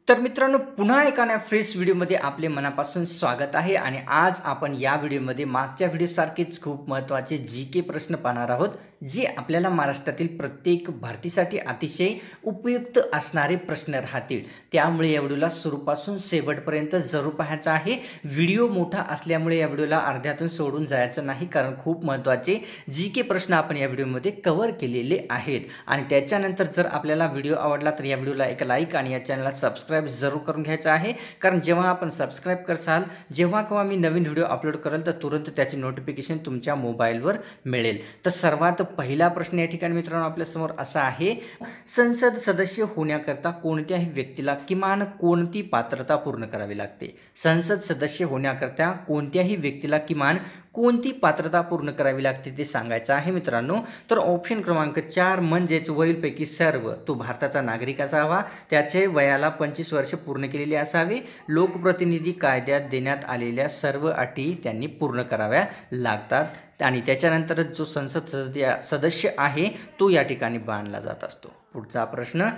तर मित्रांनो पुन्हा एका नव्या फ्रेश व्हिडिओमध्ये आपले मनापासून स्वागत आहे आणि आज आपण या व्हिडिओमध्ये मागच्या व्हिडिओसारखेच खूप महत्त्वाचे जीके प्रश्न पाहणार आहोत जे आपल्याला महाराष्ट्रातील प्रत्येक भरतीसाठी अतिशय उपयुक्त असणारे प्रश्न राहतील। त्यामुळे या व्हिडिओला सुरूपासून शेवटपर्यंत जरूर पाहायचा आहे। व्हिडिओ मोठा असल्यामुळे या व्हिडिओला अर्ध्यातून सोडून जायचं नाही, कारण खूप महत्त्वाचे जीके प्रश्न आपण या व्हिडिओमध्ये कव्हर केलेले आहेत। आणि त्याच्यानंतर जर आपल्याला व्हिडिओ आवडला तर या व्हिडिओला एक लाईक आणि या चॅनलला सबस्क्राइब जरूर करून घ्यायचं आहे, कारण जेव्हा आपण सबस्क्राइब करसाल जेव्हा केव्हा मी नवीन व्हिडिओ अपलोड करेल तर तुरंत त्याची नोटिफिकेशन तुमच्या मोबाईलवर मिळेल। तर सर्वात पहिला प्रश्न या ठिकाणी मित्रांनो आपल्या समोर असा आहे, संसद सदस्य होण्याकरता कोणत्याही व्यक्तीला किमान कोणती पात्रता पूर्ण करावी लागते? संसद सदस्य होण्याकरता कोणत्याही व्यक्तीला किमान कोणती पात्रता पूर्ण करावी लागते ते सांगायचं आहे मित्रांनो। तर ऑप्शन क्रमांक 4 म्हणजेच वरीलपैकी सर्व, तो भारताचा नागरिक असावा, त्याचे वयाला 25 वर्ष पूर्ण केलेली असावे, लोकप्रतिनिधी कायद्यात देण्यात आलेल्या सर्व अटी त्यांनी पूर्ण कराव्या लागतात आणि त्याच्यानंतर जो संसद सदस्य आहे तो या ठिकाणी बांधला जात असतो। पुढचा प्रश्न,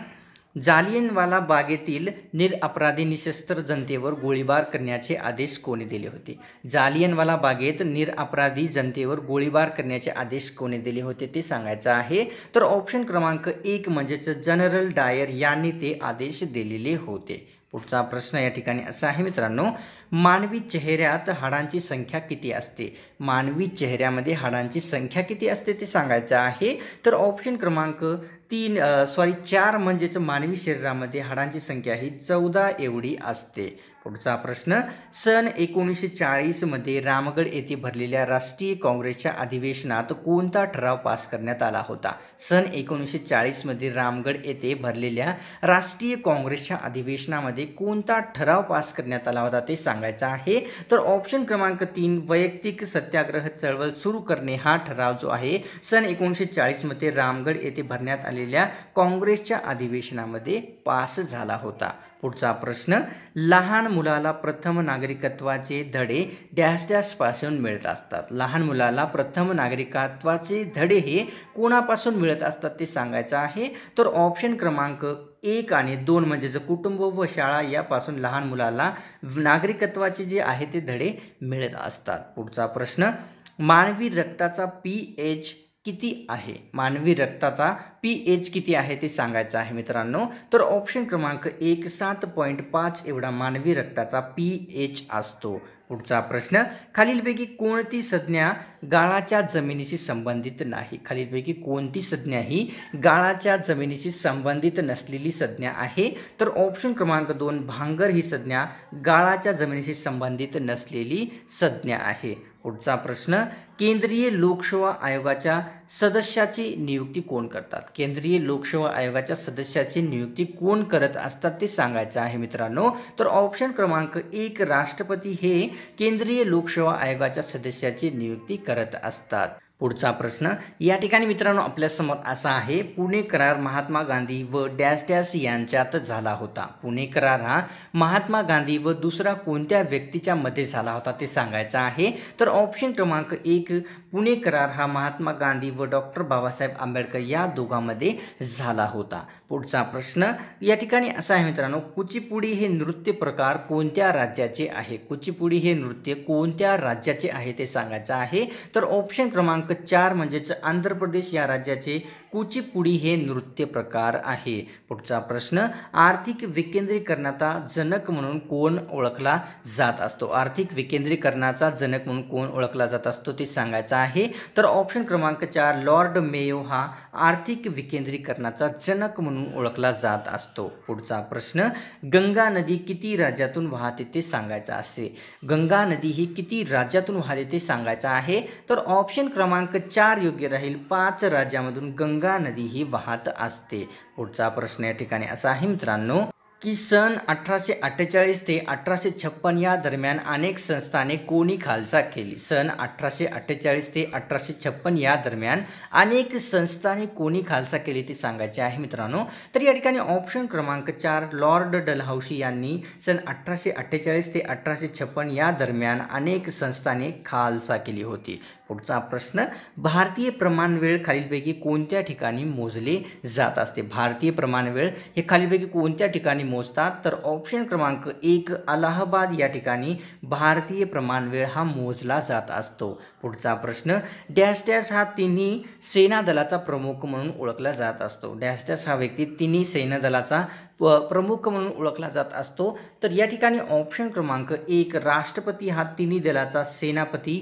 जालियनवाला बागेतील निरपराधी निशस्त्र जनतेवर गोळीबार करण्याचे आदेश कोणी दिले होते? जालियनवाला बागेत निरपराधी जनतेवर गोळीबार करण्याचे आदेश कोणी दिले होते ते सांगायचं आहे। तर ऑप्शन क्रमांक 1 म्हणजेच जनरल डायर यांनी ते आदेश दिलेले होते। पुढचा प्रश्न या ठिकाणी असा आहे मित्रांनो, मानवी चेहऱ्यात हाडांची संख्या किती असते? मानवी चेहऱ्यामध्ये हाडांची संख्या किती असते ते सांगायचं आहे। तर ऑप्शन क्रमांक 4 म्हणजेच मानवी शरीरामध्ये हाडांची संख्या ही 14 एवढी असते। पुढचा प्रश्न, सन 1940 मध्ये रामगड येथे भरलेल्या राष्ट्रीय काँग्रेसच्या अधिवेशनात कोणता ठराव पास करण्यात आला होता? सन 1940 मध्ये रामगड येथे भरलेल्या राष्ट्रीय काँग्रेसच्या अधिवेशनामध्ये कोणता ठराव पास करण्यात आला होता ते सांगायचं आहे। तर ऑप्शन क्रमांक 3 वैयक्तिक सत्याग्रह चळवळ सुरू करणे हा ठराव जो आहे सन 1940 मध्ये रामगड येथे भरण्यात आलेल्या काँग्रेसच्या अधिवेशनामध्ये पास झाला होता। पुढचा प्रश्न, लहान मुलाला प्रथम नागरिकत्वाचे धडे डॅश डॅश पासून मिळत असतात? लहान मुलाला प्रथम नागरिकत्वाचे धडे हे कोणापासून मिळत असतात ते सांगायचं आहे। तर ऑप्शन क्रमांक 1 आणि 2 म्हणजेच कुटुंब व शाळा यापासून लहान मुलाला नागरिकत्वाचे जे आहे ते धडे मिळत असतात। पुढचा प्रश्न, मानवी रक्ताचा pH किती आहे? मानवी रक्ताचा pH किती आहे ते सांगायचं आहे मित्रांनो। तर ऑप्शन क्रमांक 1 7.5 एवढा मानवी रक्ताचा pH असतो। पुढचा प्रश्न, खालीलपैकी कोणती संज्ञा गाळाच्या जमिनीशी संबंधित नाही? खालीलपैकी कोणती संज्ञा ही गाळाच्या जमिनीशी संबंधित नसलेली संज्ञा आहे? तर ऑप्शन क्रमांक 2 भांगर ही संज्ञा गाळाच्या जमिनीशी संबंधित नसलेली संज्ञा आहे। पुढचा प्रश्न, केंद्रीय लोकसेवा आयोगाच्या सदस्याची नियुक्ती कोण करतात? केंद्रीय लोकसेवा आयोगाच्या सदस्याची नियुक्ती कोण करत असतात ते सांगायचं आहे मित्रांनो। तर ऑप्शन क्रमांक 1 राष्ट्रपती हे केंद्रीय लोकसेवा आयोगाच्या सदस्याची नियुक्ती करत असतात। पुढचा प्रश्न या ठिकाणी मित्रांनो आपल्यासमोर असा आहे, पुणे करार महात्मा गांधी व डॅश डॅश यांच्यात झाला होता। पुणे करार हा महात्मा गांधी व दुसरा कोणत्या व्यक्तीच्या मध्ये झाला होता ते सांगायचं आहे। तर ऑप्शन क्रमांक 1 पुणे करार हा महात्मा गांधी व डॉक्टर बाबासाहेब आंबेडकर या दोघांमध्ये झाला होता। पुढचा प्रश्न या ठिकाणी असा आहे मित्रांनो, कुचिपुडी हे नृत्य प्रकार कोणत्या राज्याचे आहे? कुचिपुडी हे नृत्य कोणत्या राज्याचे आहे ते सांगायचं आहे। तर ऑप्शन क्रमांक 4 म्हणजेच आंध्र प्रदेश या राज्याचे कुचिपुडी हे नृत्य प्रकार आहे। पुढचा प्रश्न, आर्थिक विकेंद्रीकरणाचा जनक म्हणून कोण ओळखला जात असतो? आर्थिक विकेंद्रीकरणाचा जनक म्हणून कोण ओळखला जात असतो ते सांगायचं आहे। तर ऑप्शन क्रमांक 4 लॉर्ड मेयो हा आर्थिक विकेंद्रीकरणाचा जनक म्हणून ओळखला जात असतो। पुढचा प्रश्न, गंगा नदी किती राज्यातून वाहते ते सांगायचं असे? गंगा नदी ही किती राज्यातून वाहते ते सांगायचं आहे। तर ऑप्शन क्रमांक 4 योग्य राहील, 5 राज्यामधून गंगा नदी ही वाहत असते। पुढचा प्रश्न या ठिकाणी असा आहे मित्रांनो की सन 1848 ते 1856 या दरम्यान अनेक संस्थाने कोणी खालसा केली? सन 1848 ते 1856 या दरम्यान अनेक संस्थाने कोणी खालसा केली ते सांगायचे आहे मित्रांनो। तर या ठिकाणी ऑप्शन क्रमांक 4 लॉर्ड डलहौसी यांनी सन 1848 ते 1856 या दरम्यान अनेक संस्थाने खालसा केली होती। पुढचा प्रश्न, भारतीय प्रमाणवेळ खालीलपैकी कोणत्या ठिकाणी मोजले जात असते? भारतीय प्रमाणवेळ हे खालीलपैकी कोणत्या ठिकाणी मोजतात? तर ऑप्शन क्रमांक 1 अलाहाबाद या ठिकाणी भारतीय प्रमाणवेळ हा मोजला जात असतो. पुढचा प्रश्न, डॅश डॅश हा तिन्ही सेना दलाचा प्रमुख म्हणून ओळखला जात असतो. डॅश डॅश हा व्यक्ती तिन्ही सेना दलाचा प्रमुख म्हणून ओळखला जात असतो. तर या ठिकाणी ऑप्शन क्रमांक 1 राष्ट्रपती हा तिन्ही दलाचा सेनापती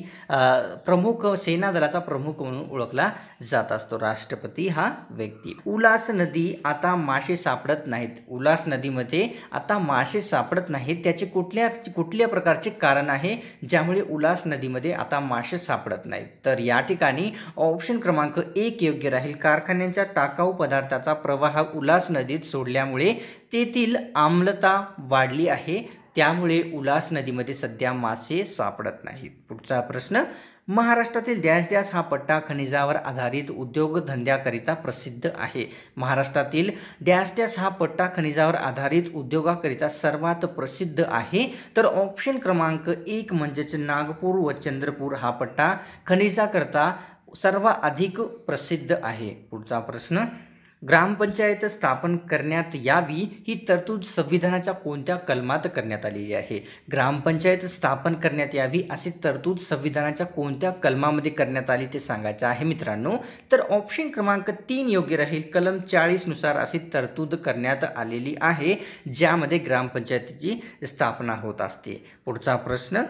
प्रमुख सेना दलाचा प्रमुख म्हणून ओळखला जात असतो. राष्ट्रपती हा व्यक्ती. उल्हास नदी आता मासे सापडत नाहीत. उल्हास नदीमध्ये आता मासे सापडत नाहीत, त्याचे कुठल्या प्रकारचे कारण आहे ज्यामुळे उल्हास नदीमध्ये आता मासे सापडत नाहीत? तर या ठिकाणी ऑप्शन क्रमांक 1 योग्य राहील. कारखान्यांच्या टाकाऊ पदार्थाचा प्रवाह उल्हास नदीत सोडल्यामुळे तेथील आम्लता वाढली आहे, त्यामुळे उल्हास नदीमध्ये सध्या मासे सापडत नाहीत. पुढचा प्रश्न, महाराष्ट्रातील डॅश डॅश हा पट्टा खनिजावर आधारित उद्योगधंद्याकरिता प्रसिद्ध आहे. महाराष्ट्रातील डॅश डॅश हा पट्टा खनिजावर आधारित उद्योगाकरिता सर्वात प्रसिद्ध आहे. तर ऑप्शन क्रमांक 1 म्हणजेच नागपूर व चंद्रपूर हा पट्टा खनिजाकरता सर्वाधिक प्रसिद्ध आहे. पुढचा प्रश्न, ग्रामपंचायत स्थापन करण्यात यावी ही तरतूद संविधानाच्या कोणत्या कलमात करण्यात आलेली आहे? ग्रामपंचायत स्थापन करण्यात यावी अशी तरतूद संविधानाच्या कोणत्या कलमामध्ये करण्यात आली ते सांगायचं आहे मित्रांनो. तर ऑप्शन क्रमांक 3 योग्य राहील. कलम 40 नुसार अशी तरतूद करण्यात आलेली आहे, ज्यामध्ये ग्रामपंचायतीची स्थापना होत असते. पुढचा प्रश्न,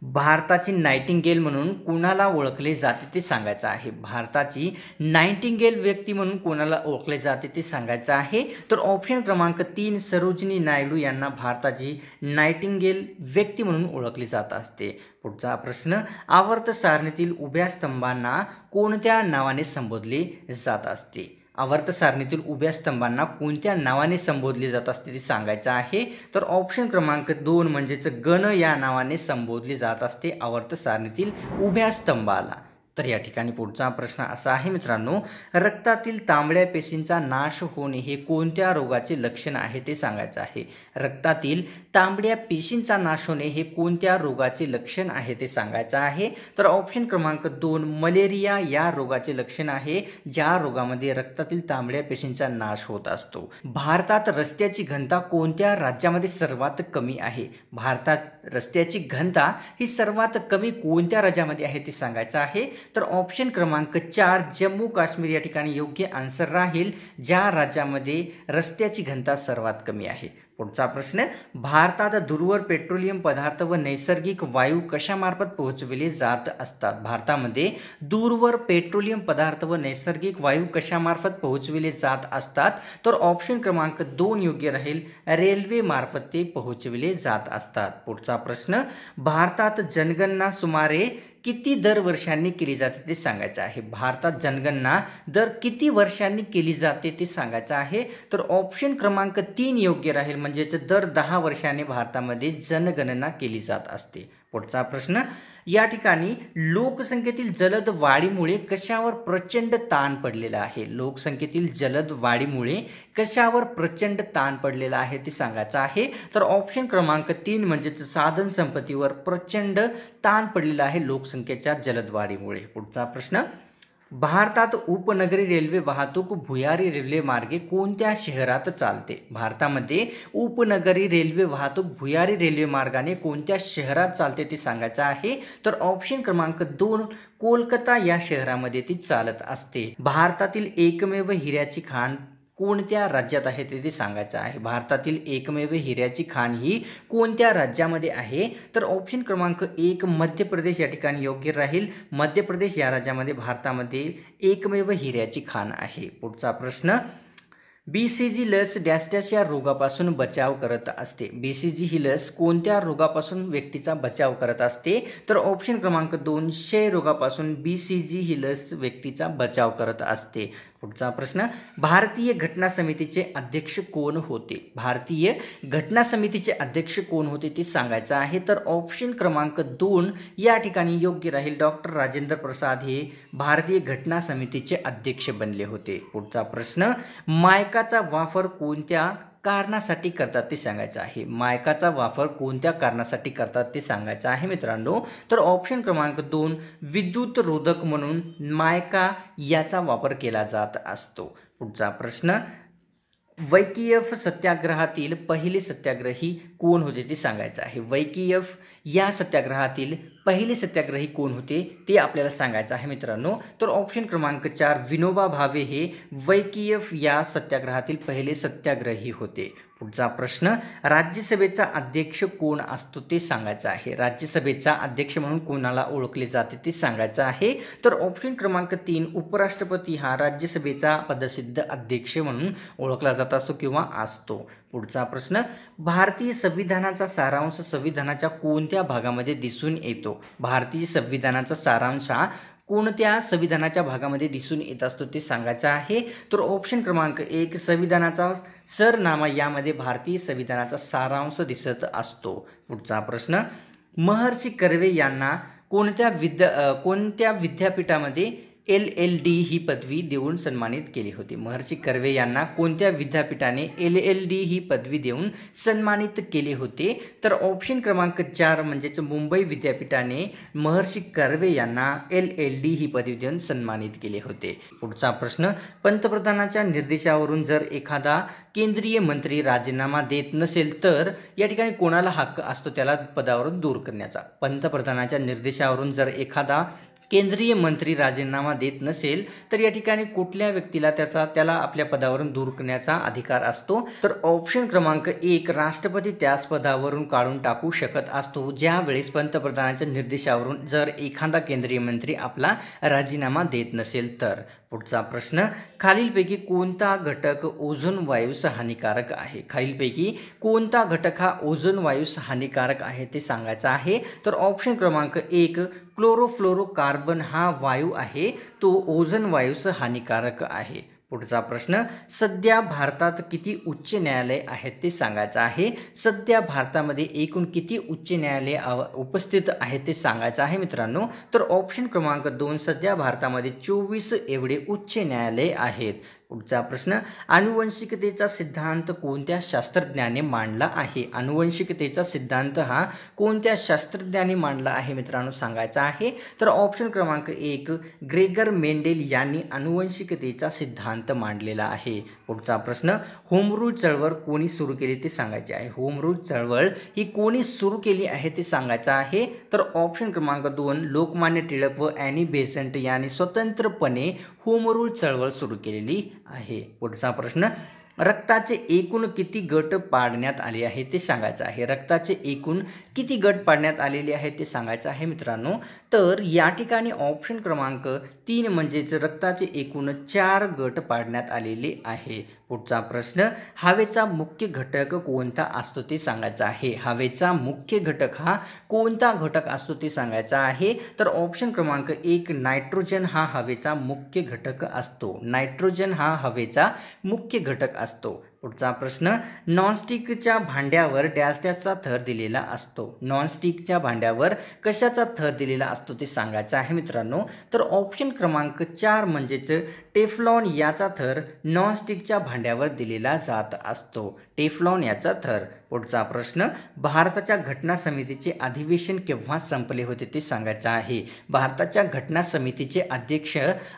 भारताची नाइटिंगेल म्हणून कोणाला ओळखले जाते ते सांगायचं आहे. भारताची नाइटिंगेल व्यक्ती म्हणून कोणाला ओळखले जाते ते सांगायचं आहे. तर ऑप्शन क्रमांक 3 सरोजिनी नायडू यांना भारताची नाइटिंगेल व्यक्ती म्हणून ओळखले जात असते. पुढचा प्रश्न, आवर्त सारणीतील उभ्या स्तंभांना कोणत्या नावाने संबोधले जात असते? आवर्त सारणीतील उभ्या स्तंभांना कोणत्या नावाने संबोधले जात असते ते सांगायचं आहे. तर ऑप्शन क्रमांक 2 म्हणजेच गण या नावाने संबोधले जात असते आवर्त सारणीतील उभ्या स्तंभाला. तर या ठिकाणी पुढचा प्रश्न असा आहे मित्रांनो, रक्तातील तांबड्या पेशींचा नाश होणे हे कोणत्या रोगाचे लक्षण आहे ते सांगायचं आहे. रक्तातील तांबड्या पेशींचा नाश होणे हे कोणत्या रोगाचे लक्षण आहे ते सांगायचं आहे. तर ऑप्शन क्रमांक 2 मलेरिया या रोगाचे लक्षण आहे, ज्या रोगामध्ये रक्तातील तांबड्या पेशींचा नाश होत असतो. भारतात रस्त्याची घनता कोणत्या राज्यामध्ये सर्वात कमी आहे? भारतात रस्त्याची घनता ही सर्वात कमी कोणत्या राज्यामध्ये आहे ते सांगायचं आहे. तर ऑप्शन क्रमांक 4 जम्मू काश्मीर या ठिकाणी योग्य आन्सर राहील, ज्या राज्यामध्ये रस्त्याची घनता सर्वात कमी आहे. पुढचा प्रश्न, भारतात दूरवर पेट्रोलियम पदार्थ व नैसर्गिक वायू कशामार्फत पोहोचविले जात असतात? भारतामध्ये दूरवर पेट्रोलियम पदार्थ व नैसर्गिक वायू कशामार्फत पोहोचविले जात असतात? तर ऑप्शन क्रमांक 2 योग्य राहील. रेल्वे मार्फत ते पोहोचविले जात असतात. पुढचा प्रश्न, भारतात जनगणना सुमारे किती दर वर्षांनी केली जाते ते सांगायचं आहे. भारतात जनगणना दर किती वर्षांनी केली जाते ते सांगायचं आहे. तर ऑप्शन क्रमांक 3 योग्य राहील, म्हणजेच दर 10 वर्षांनी भारतामध्ये जनगणना केली जात असते. पुढचा प्रश्न, या ठिकाणी लोकसंख्येतील जलद वाढीमुळे कशावर प्रचंड ताण पडलेला आहे? लोकसंख्येतील जलद वाढीमुळे कशावर प्रचंड ताण पडलेला आहे ते सांगायचं आहे. तर ऑप्शन क्रमांक 3 म्हणजेच साधन संपत्तीवर प्रचंड ताण पडलेला आहे लोकसंख्येच्या जलद वाढीमुळे. पुढचा प्रश्न, भारतात उपनगरी रेल्वे वाहतूक भुयारी रेल्वे मार्गे कोणत्या शहरात चालते? भारतामध्ये उपनगरी रेल्वे वाहतूक भुयारी रेल्वे मार्गाने कोणत्या शहरात चालते ते सांगायचं आहे. तर ऑप्शन क्रमांक 2 कोलकाता या शहरामध्ये ती चालत असते. भारतातील एकमेव हिऱ्याची खाण कोणत्या राज्यात आहे ते सांगायचं आहे. भारतातील एकमेव हिऱ्याची खाण ही कोणत्या राज्यामध्ये आहे? तर ऑप्शन क्रमांक 1 मध्य प्रदेश या ठिकाणी योग्य राहील. मध्य प्रदेश या राज्यामध्ये भारतामध्ये एकमेव हिऱ्याची खाण आहे. पुढचा प्रश्न, BCG लस डॅश डॅश या रोगापासून बचाव करत असते. BCG ही लस कोणत्या रोगापासून व्यक्तीचा बचाव करत असते? तर ऑप्शन क्रमांक 2 क्षय रोगापासून BCG ही लस व्यक्तीचा बचाव करत असते. पुढचा प्रश्न, भारतीय घटना समितीचे अध्यक्ष कोण होते? भारतीय घटना समितीचे अध्यक्ष कोण होते ते सांगायचं आहे. तर ऑप्शन क्रमांक 2 या ठिकाणी योग्य राहील. डॉक्टर राजेंद्र प्रसाद हे भारतीय घटना समितीचे अध्यक्ष बनले होते. पुढचा प्रश्न, मायकाचा वापर कोणत्या कारणासाठी करतात ते सांगायचं आहे. मायकाचा वापर कोणत्या कारणासाठी करतात ते सांगायचं आहे मित्रांनो. तर ऑप्शन क्रमांक 2 विद्युत रोधक म्हणून मायका याचा वापर केला जात असतो. पुढचा प्रश्न वैकीएफ सत्याग्रहातील पहिले सत्याग्रही कोण होते ते सांगायचं आहे. वैकीएफ या सत्याग्रहातील पहिले सत्याग्रही कोण होते ते आपल्याला सांगायचं आहे मित्रांनो. तर ऑप्शन क्रमांक 4 विनोबा भावे हे वैकीएफ या सत्याग्रहातील पहिले सत्याग्रही होते. पुढचा प्रश्न राज्यसभेचा अध्यक्ष कोण असतो ते सांगायचं आहे. राज्यसभेचा अध्यक्ष म्हणून कोणाला ओळखले जाते ते सांगायचं आहे. तर ऑप्शन क्रमांक 3 उपराष्ट्रपती हा राज्यसभेचा पदसिद्ध अध्यक्ष म्हणून ओळखला जात असतो किंवा असतो. पुढचा प्रश्न भारतीय संविधानाचा सारांश संविधानाच्या कोणत्या भागामध्ये दिसून येतो. भारतीय संविधानाचा सारांश हा कोणत्या संविधानाच्या भागामध्ये दिसून येत असतो ते सांगायचं आहे. तर ऑप्शन क्रमांक 1 संविधानाचा सरनामा यामध्ये भारतीय संविधानाचा सारांश दिसत असतो. पुढचा प्रश्न महर्षी कर्वे यांना कोणत्या विद्यापीठामध्ये LLD ही पदवी देऊन सन्मानित केली होती. महर्षी कर्वे यांना कोणत्या विद्यापीठाने LLD ही पदवी देऊन सन्मानित केले होते. तर ऑप्शन क्रमांक 4 म्हणजेच मुंबई विद्यापीठाने महर्षी कर्वे यांना LLD ही पदवी देऊन सन्मानित केले होते. पुढचा प्रश्न पंतप्रधानाच्या निर्देशावरून जर एखादा केंद्रीय मंत्री राजीनामा देत नसेल तर या ठिकाणी कोणाला हक्क असतो त्याला पदावरून दूर करण्याचा. पंतप्रधानाच्या निर्देशावरून जर एखादा केंद्रीय मंत्री राजीनामा देत नसेल तर या ठिकाणी कुठल्या व्यक्तीला त्याला आपल्या पदावरून दूर करण्याचा अधिकार असतो. तर ऑप्शन क्रमांक 1 राष्ट्रपती त्यास पदावरून काढून टाकू शकत असतो ज्या वेळेस पंतप्रधानाच्या निर्देशावरून जर एखादा केंद्रीय मंत्री आपला राजीनामा देत नसेल तर. पुढचा प्रश्न खालीलपैकी कोणता घटक ओझोन वायूस हानिकारक आहे. खालीलपैकी कोणता घटक हा ओझोन वायूस हानिकारक आहे ते सांगायचं आहे. तर ऑप्शन क्रमांक 1 क्लोरोफ्लोरोकार्बन हा वायू आहे तो ओझोन वायूस हानिकारक आहे. पुढचा प्रश्न सध्या भारतात किती उच्च न्यायालय आहेत ते सांगायचं आहे. सध्या भारतामध्ये एकूण किती उच्च न्यायालय उपस्थित आहेत ते सांगायचं आहे मित्रांनो. तर ऑप्शन क्रमांक 2 सध्या भारतामध्ये 24 एवढे उच्च न्यायालय आहेत. पुढचा प्रश्न आनुवंशिकतेचा सिद्धांत कोणत्या शास्त्रज्ञाने मांडला आहे. आनुवंशिकतेचा सिद्धांत हा कोणत्या शास्त्रज्ञाने मांडला आहे मित्रांनो सांगायचा आहे. तर ऑप्शन क्रमांक 1 ग्रेगर मेंडेल यांनी आनुवंशिकतेचा सिद्धांत मांडलेला आहे. पुढचा प्रश्न होम रूल चळवळ कोणी सुरू केली ते सांगायचे आहे. होम रूल चळवळ ही कोणी सुरू केली आहे ते सांगायचं आहे. तर ऑप्शन क्रमांक 2 लोकमान्य टिळक व ॲनी बेसंट यांनी स्वतंत्रपणे होम रूल चळवळ सुरू केलेली आहे. पुढचा प्रश्न रक्ताचे एकूण किती गट पाडण्यात आले आहे ते सांगायचं आहे. रक्ताचे एकूण किती गट पाडण्यात आलेले आहेत ते सांगायचं आहे मित्रांनो. तर या ठिकाणी ऑप्शन क्रमांक 3 म्हणजेच रक्ताचे एकूण 4 गट पाडण्यात आलेले आहे. पुढचा प्रश्न हवेचा मुख्य घटक कोणता असतो ते सांगायचं आहे. हवेचा मुख्य घटक हा कोणता घटक असतो ते सांगायचं आहे. तर ऑप्शन क्रमांक 1 नायट्रोजन हा हवेचा मुख्य घटक असतो. नायट्रोजन हा हवेचा मुख्य घटक असतो. पुढचा प्रश्न नॉनस्टिकच्या भांड्यावर डॅशचा थर दिलेला असतो. नॉनस्टिकच्या भांड्यावर कशाचा थर दिलेला असतो ते सांगायचं आहे मित्रांनो. तर ऑप्शन क्रमांक 4 म्हणजेच टेफ्लॉन याचा थर नॉनस्टिकच्या भांड्यावर दिलेला जात असतो. टेफ्लॉन याचा थर. पुढचा प्रश्न भारताच्या घटना समितीचे अधिवेशन केव्हा संपले होते ते सांगायचं आहे. भारताच्या घटना समितीचे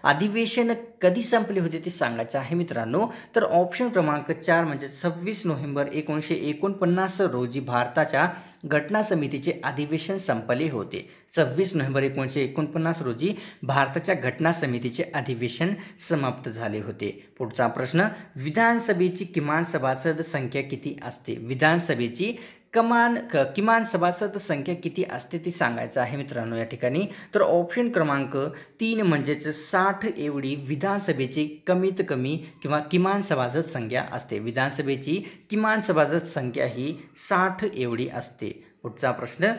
अधिवेशन कधी संपले होते ते सांगायचं आहे मित्रांनो. तर ऑप्शन क्रमांक 4 म्हणजे 26 नोव्हेंबर 1949 रोजी भारताच्या घटना समितीचे अधिवेशन संपले होते. 26 नोव्हेंबर 1949 रोजी भारताच्या घटना समितीचे अधिवेशन समाप्त झाले होते. पुढचा प्रश्न विधानसभेची किमान सभासद संख्या किती असते. विधानसभेची किमान सभासद संख्या किती असते ती सांगायचं आहे मित्रांनो या ठिकाणी. तर ऑप्शन क्रमांक 3 म्हणजेच 60 एवढी विधानसभेची कमीत कमी किंवा किमान सभासद संख्या असते. विधानसभेची किमान सभासद संख्या ही 60 एवढी असते. पुढचा प्रश्न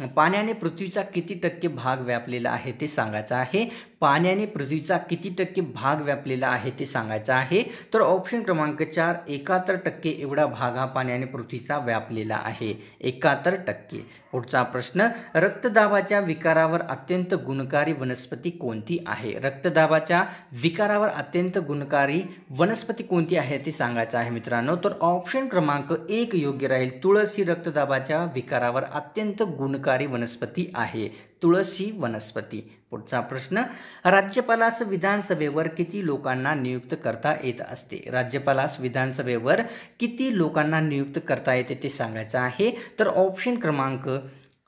पाण्याने पृथ्वीचा किती टक्के भाग व्यापलेला आहे ते सांगायचं आहे. पाण्याने पृथ्वीचा किती टक्के भाग व्यापलेला आहे ते सांगायचं आहे. तर ऑप्शन क्रमांक 4 71% एवढा भाग हा पाण्याने पृथ्वीचा व्यापलेला आहे. 71%. पुढचा प्रश्न, रक्तदाबाच्या विकारावर अत्यंत गुणकारी वनस्पती कोणती आहे? रक्तदाबाच्या विकारावर अत्यंत गुणकारी वनस्पती कोणती आहे ते सांगायचं आहे मित्रांनो. तर ऑप्शन क्रमांक 1 योग्य राहील. तुळस ही रक्तदाबाच्या विकारावर अत्यंत गुणकारी वनस्पती आहे. तुळस ही वनस्पती. पुढचा प्रश्न, राज्यपालास विधानसभेवर किती लोकांना नियुक्त करता येत असते? राज्यपालास विधानसभेवर किती लोकांना नियुक्त करता येते ते सांगायचं आहे. तर ऑप्शन क्रमांक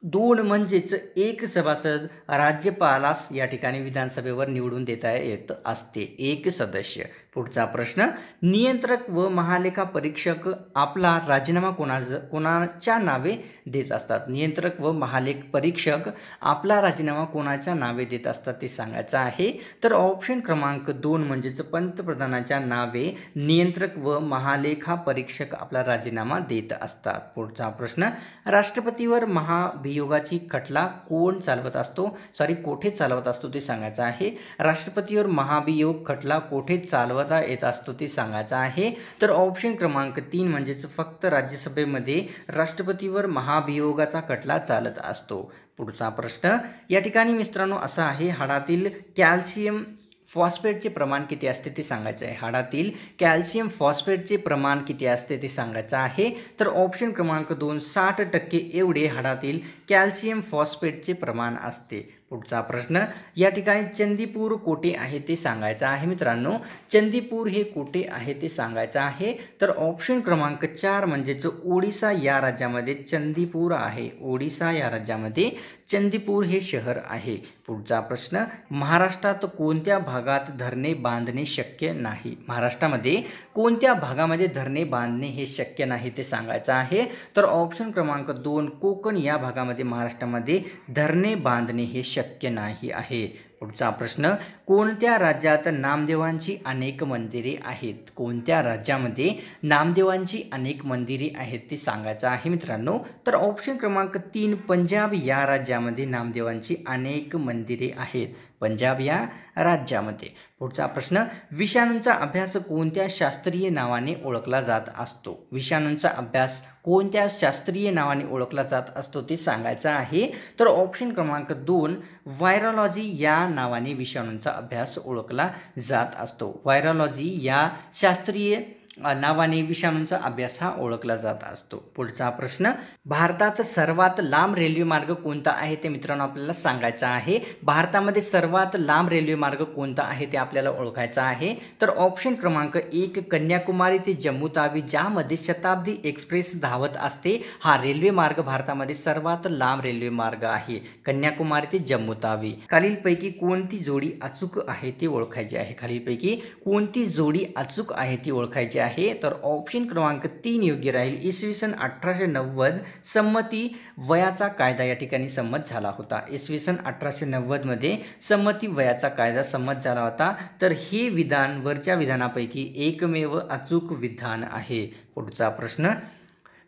2 म्हणजेच 1 सभासद राज्यपालास या ठिकाणी विधानसभेवर निवडून देता येत असते. 1 सदस्य. पुढचा प्रश्न, नियंत्रक व महालेखा परीक्षक आपला राजीनामा कोणाच्या नावे देत असतात? नियंत्रक व महालेख परीक्षक आपला राजीनामा कोणाच्या नावे देत असतात ते सांगायचं आहे. तर ऑप्शन क्रमांक 2 म्हणजेच पंतप्रधानाच्या नावे नियंत्रक व महालेखा परीक्षक आपला राजीनामा देत असतात. पुढचा प्रश्न, राष्ट्रपतीवर महाभियोगाची खटला कोण चालवत असतो? कोठे चालवत असतो ते सांगायचं आहे. राष्ट्रपतीवर महाभियोग खटला कोठे चालवता येत असतो ते सांगायचं आहे. तर ऑप्शन क्रमांक 3 म्हणजेच फक्त राज्यसभेमध्ये राष्ट्रपतीवर महाभियोगाचा खटला चालत असतो. पुढचा प्रश्न या ठिकाणी मित्रांनो असा आहे, हाडातील कॅल्शियम फॉस्फेटचे प्रमाण किती असते ते सांगायचं आहे. हाडातील कॅल्शियम फॉस्फेटचे प्रमाण किती असते ते सांगायचं आहे. तर ऑप्शन क्रमांक 2 60% एवढे हाडातील कॅल्शियम फॉस्फेटचे प्रमाण असते. पुढचा प्रश्न, या ठिकाणी चंदीपूर कोठे आहे ते सांगायचं आहे मित्रांनो. चंदीपूर हे कोठे आहे ते सांगायचं आहे. तर ऑप्शन क्रमांक 4 म्हणजेच ओडिसा या राज्यामध्ये चंदीपूर आहे. ओडिसा या राज्यामध्ये चंदीपूर हे शहर आहे. पुढचा प्रश्न, महाराष्ट्रात कोणत्या भागात धरणे बांधणे शक्य नाही? महाराष्ट्रामध्ये कोणत्या भागामध्ये धरणे बांधणे हे शक्य नाही ते सांगायचं आहे. तर ऑप्शन क्रमांक 2 कोकण या भागामध्ये महाराष्ट्रामध्ये धरणे बांधणे हे शक्य नाही आहे. पुढचा प्रश्न, कोणत्या राज्यात नामदेवांची अनेक मंदिरे आहेत? कोणत्या राज्यामध्ये नामदेवांची अनेक मंदिरे आहेत ते सांगायचं आहे मित्रांनो. तर ऑप्शन क्रमांक 3 पंजाब या राज्यामध्ये नामदेवांची अनेक मंदिरे आहेत. पंजाब या राज्यामध्ये. पुढचा प्रश्न, विषाणूंचा अभ्यास कोणत्या शास्त्रीय नावाने ओळखला जात असतो? विषाणूंचा अभ्यास कोणत्या शास्त्रीय नावाने ओळखला जात असतो ते सांगायचं आहे. तर ऑप्शन क्रमांक 2 व्हायरॉलॉजी या नावाने विषाणूंचा अभ्यास ओळखला जात असतो. व्हायरॉलॉजी या शास्त्रीय नावाने विषाणूंचा अभ्यास हा ओळखला जात असतो. पुढचा प्रश्न, भारतात सर्वात लांब रेल्वे मार्ग कोणता आहे ते मित्रांनो आपल्याला सांगायचं आहे. भारतामध्ये सर्वात लांब रेल्वे मार्ग कोणता आहे ते आपल्याला ओळखायचं आहे. तर ऑप्शन क्रमांक 1 कन्याकुमारी ते जम्मू तावी, ज्यामध्ये शताब्दी एक्सप्रेस धावत असते. हा रेल्वे मार्ग भारतामध्ये सर्वात लांब रेल्वे मार्ग आहे. कन्याकुमारी ते जम्मू तावी. खालीलपैकी कोणती जोडी अचूक आहे ते ओळखायची आहे. खालीलपैकी कोणती जोडी अचूक आहे ती ओळखायची आहे. तर ऑप्शन क्रमांक 3 योग्य राहील. इसवी सन 1890 संमती वयाचा कायदा या ठिकाणी संमत झाला होता. इसवी सन 1890 मध्ये संमती वयाचा कायदा संमत झाला होता. तर हे विधान वरच्या विधानापैकी एकमेव अचूक विधान आहे. पुढचा प्रश्न,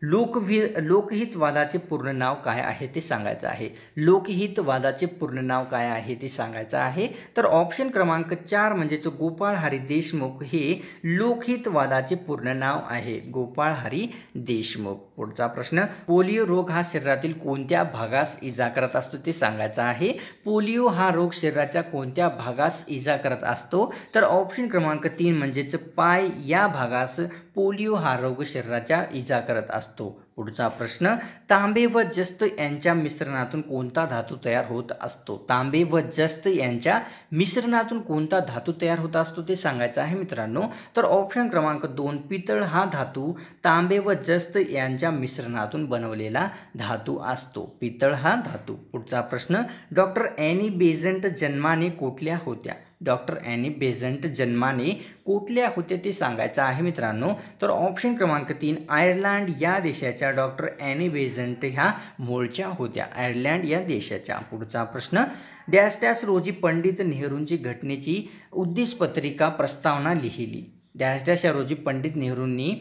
लोकहितवादाचे पूर्ण नाव काय आहे ते सांगायचं आहे. लोकहितवादाचे पूर्ण नाव काय आहे ते सांगायचं आहे. तर ऑप्शन क्रमांक 4 म्हणजेच गोपाळ हरी देशमुख हे लोकहितवादाचे पूर्ण नाव आहे. गोपाळ हरी देशमुख. पुढचा प्रश्न, पोलिओ रोग हा शरीरातील कोणत्या भागास इजा करत असतो ते सांगायचं आहे. पोलिओ हा रोग शरीराच्या कोणत्या भागास इजा करत असतो? तर ऑप्शन क्रमांक 3 म्हणजेच पाय या भागास पोलिओ हा रोग शरीराच्या इजा करत असतो. पुढचा प्रश्न, तांबे व जस्त यांच्या मिश्रणातून कोणता धातू तयार होत असतो? तांबे व जस्त यांच्या मिश्रणातून कोणता धातू तयार होत असतो ते सांगायचं आहे मित्रांनो. तर ऑप्शन क्रमांक 2 पितळ हा धातू तांबे व जस्त यांच्या मिश्रणातून बनवलेला धातू असतो. पितळ हा धातू. पुढचा प्रश्न, डॉक्टर ॲनी बेझंट जन्माने कुठल्या होत्या? डॉक्टर ॲनी बेझंट जन्माने कुठल्या होत्या ते सांगायचं आहे मित्रांनो. तर ऑप्शन क्रमांक 3 आयर्लंड या देशाच्या डॉक्टर ॲनी बेझंट ह्या मूळच्या होत्या. आयर्लंड या देशाच्या. पुढचा प्रश्न, डॅश डॅश रोजी पंडित नेहरूंची घटनेची उद्देशपत्रिका प्रस्तावना लिहिली. डॅश डॅश या रोजी पंडित नेहरूंनी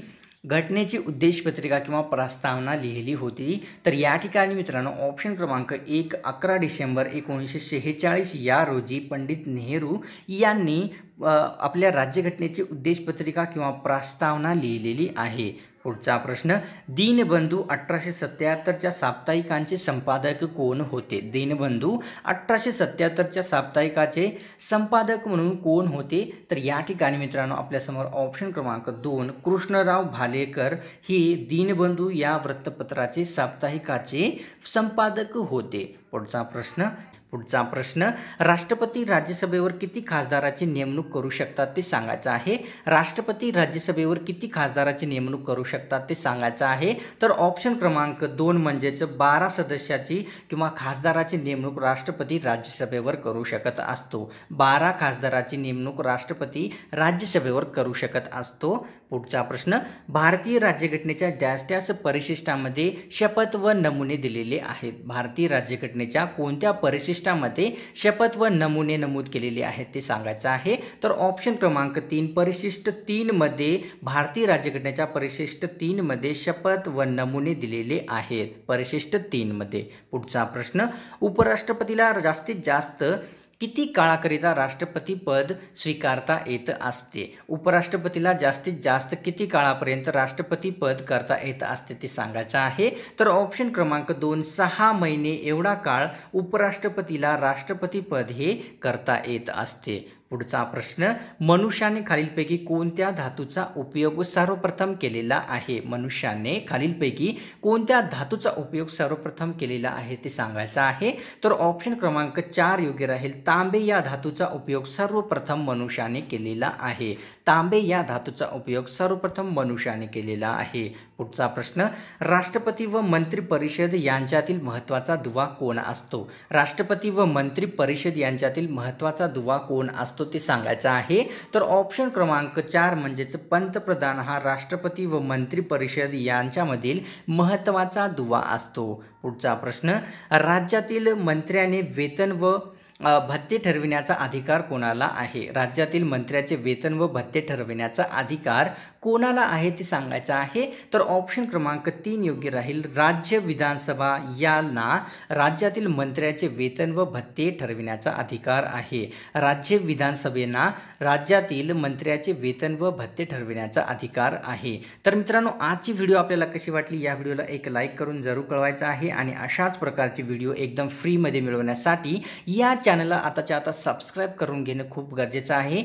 घटनेची उद्देशपत्रिका किंवा प्रस्तावना लिहिली होती? तर या ठिकाणी मित्रांनो ऑप्शन क्रमांक 1 11 डिसेंबर 1946 या रोजी पंडित नेहरू यांनी आपल्या राज्यघटनेची उद्देशपत्रिका किंवा प्रस्तावना लिहिलेली आहे। पुढचा प्रश्न, दीनबंधू 1877च्या साप्ताहिकांचे संपादक कोण होते? दीनबंधू 1877च्या साप्ताहिकाचे संपादक म्हणून कोण होते? तर या ठिकाणी मित्रांनो आपल्यासमोर ऑप्शन क्रमांक 2 कृष्णराव भालेकर हे दीनबंधू या वृत्तपत्राचे साप्ताहिकाचे संपादक होते। पुढचा प्रश्न, राष्ट्रपती राज्यसभेवर किती खासदाराची नेमणूक करू शकतात ते सांगायचं आहे। राष्ट्रपती राज्यसभेवर किती खासदाराची नेमणूक करू शकतात ते सांगायचं आहे। तर ऑप्शन क्रमांक 2 म्हणजेच 12 सदस्याची किंवा खासदाराची नेमणूक राष्ट्रपती राज्यसभेवर करू शकत असतो। 12 खासदाराची नेमणूक राष्ट्रपती राज्यसभेवर करू शकत असतो। पुढचा प्रश्न, भारतीय राज्यघटनेच्या डॅश डॅश परिशिष्टामध्ये शपथ व नमुने दिलेले आहेत? भारतीय राज्यघटनेच्या कोणत्या परिशिष्टामध्ये शपथ व नमुने नमूद केलेले आहेत ते सांगायचं आहे। तर ऑप्शन क्रमांक 3 परिशिष्ट 3 मध्ये भारतीय राज्यघटनेच्या परिशिष्ट 3 मध्ये शपथ व नमुने दिलेले आहेत, परिशिष्ट 3 मध्ये। पुढचा प्रश्न, उपराष्ट्रपतीला जास्तीत जास्त किती काळाकरिता राष्ट्रपती पद स्वीकारता येत असते? उपराष्ट्रपतीला जास्तीत जास्त किती काळापर्यंत राष्ट्रपती पद करता येत असते ते सांगायचं आहे। तर ऑप्शन क्रमांक 2 6 महिने एवढा काळ उपराष्ट्रपतीला राष्ट्रपती पद हे करता येत असते। पुढचा प्रश्न, मनुष्याने खालीलपैकी कोणत्या धातूचा उपयोग सर्वप्रथम केलेला आहे? मनुष्याने खालीलपैकी कोणत्या धातूचा उपयोग सर्वप्रथम केलेला आहे ते सांगायचं आहे। तर ऑप्शन क्रमांक 4 योग्य राहील। तांबे या धातूचा उपयोग सर्वप्रथम मनुष्याने केलेला आहे। तांबे या धातूचा उपयोग सर्वप्रथम मनुष्याने केलेला आहे। पुढचा प्रश्न, राष्ट्रपती व मंत्री परिषद यांच्यातील महत्त्वाचा दुवा कोण असतो? राष्ट्रपती व मंत्री परिषद यांच्यातील महत्त्वाचा दुवा कोण असतो ते सांगायचं आहे। तर ऑप्शन क्रमांक 4 म्हणजेच पंतप्रधान हा राष्ट्रपती व मंत्री परिषद यांच्यामधील महत्त्वाचा दुवा असतो। पुढचा प्रश्न, राज्यातील मंत्र्याने वेतन व भत्ते ठरविण्याचा अधिकार कोणाला आहे? राज्यातील मंत्र्याचे वेतन व भत्ते ठरविण्याचा अधिकार कोणाला आहे ते सांगायचं आहे। तर ऑप्शन क्रमांक 3 योग्य राहील। राज्य विधानसभा यांना राज्यातील मंत्र्याचे वेतन व भत्ते ठरविण्याचा अधिकार आहे। राज्य विधानसभेना राज्यातील मंत्र्याचे वेतन व भत्ते ठरविण्याचा अधिकार आहे। तर मित्रांनो आजची व्हिडिओ आपल्याला कशी वाटली या व्हिडिओला एक लाईक करून जरूर कळवायचं आहे आणि अशाच प्रकारची व्हिडिओ एकदम फ्रीमध्ये मिळवण्यासाठी या चॅनलला आताच्या आता सबस्क्राईब करून घेणं खूप गरजेचं आहे।